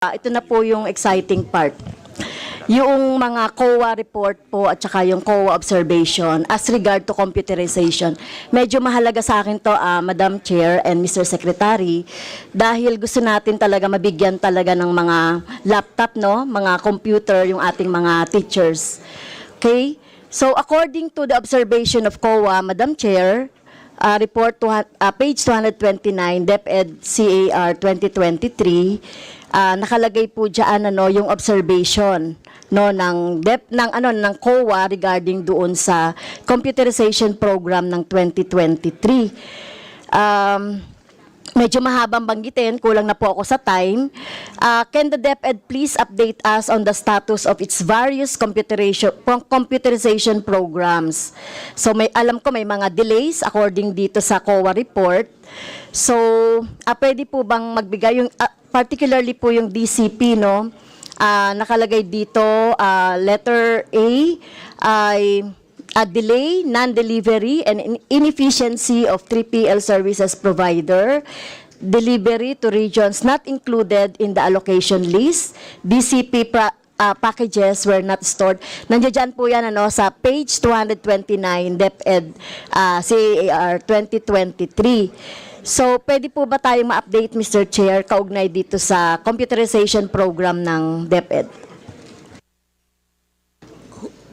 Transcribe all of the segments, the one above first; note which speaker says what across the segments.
Speaker 1: Ito na po yung exciting part. Yung mga COA report po at saka yung COA observation as regard to computerization. Medyo mahalaga sa akin to, Madam Chair and Mr. Secretary, dahil gusto natin talaga mabigyan talaga ng mga laptop, no? Mga computer, yung ating mga teachers. Okay? So according to the observation of COA, Madam Chair, report to, page 229, DepEd CAR 2023, nakalagay po diyan yung observation ng COA regarding doon sa computerization program ng 2023. Medyo mahabang banggitin, kulang na po ako sa time. Can the DepEd please update us on the status of its various computerization programs? So alam ko may mga delays according dito sa COA report. So pwede po bang magbigay yung particularly po yung DCP, no? Nakalagay dito letter A ay a delay, non-delivery, and inefficiency of 3PL services provider, delivery to regions not included in the allocation list, DCP packages were not stored. Nandiyan po yan sa page 229, DepEd CAR 2023. So, pwede po ba tayong ma-update, Mr. Chair, kaugnay dito sa computerization program ng DepEd?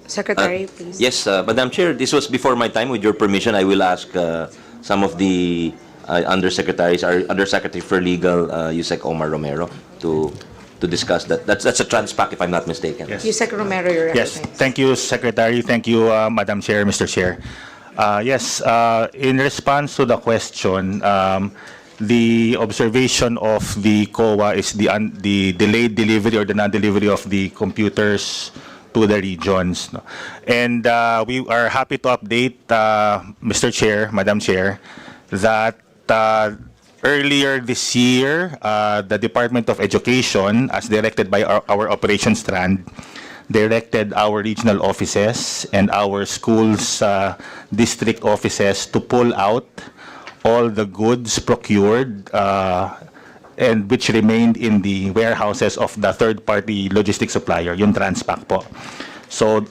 Speaker 2: Secretary, please.
Speaker 3: Yes, Madam Chair, this was before my time. With your permission, I will ask some of the undersecretaries, our Undersecretary for Legal, Yusek Omar Romero, to discuss that. That's a transpac, if I'm not mistaken.
Speaker 2: Yes. Yusek Romero, you're
Speaker 4: Yes, thank you, Secretary. Thank you, Madam Chair, Mr. Chair. Yes, in response to the question, the observation of the COA is the delayed delivery or the non-delivery of the computers to the regions. And we are happy to update, Mr. Chair, Madam Chair, that earlier this year, the Department of Education, as directed by our operations strand, directed our regional offices and our schools district offices to pull out all the goods procured and which remained in the warehouses of the third-party logistics supplier, yung Transpac po. So,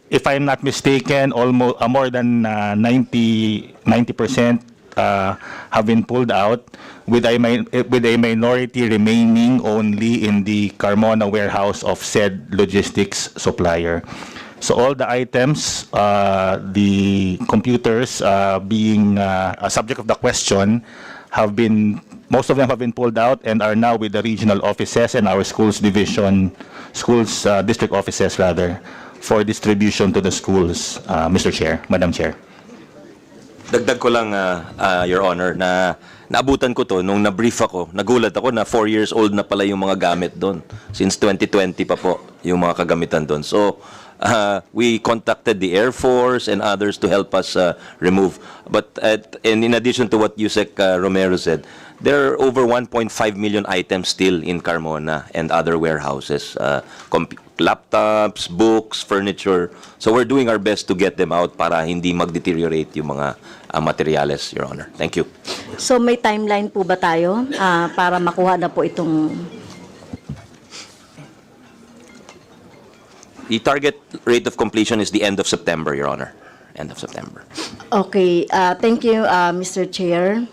Speaker 4: if I'm not mistaken, almost more than 90% have been pulled out, with a minority remaining only in the Carmona warehouse of said logistics supplier. So all the items, the computers being a subject of the question, most of them have been pulled out and are now with the regional offices and our district offices rather, for distribution to the schools, Mr. Chair, Madam Chair.
Speaker 3: Dagdag ko lang, Your Honor, na naabutan ko to nung na-brief ako. Nagulat ako na 4 years old na pala yung mga gamit doon. Since 2020 pa po yung mga kagamitan doon. So, we contacted the Air Force and others to help us remove. But and in addition to what Yusek Romero said, there are over 1.5 million items still in Carmona and other warehouses. Laptops, books, furniture. So we're doing our best to get them out para hindi mag-deteriorate yung mga materyales, Your Honor. Thank you.
Speaker 1: So may timeline po ba tayo para makuha na po itong...
Speaker 3: The target rate of completion is the end of September, Your Honor. End of September.
Speaker 1: Okay, thank you, Mr. Chair.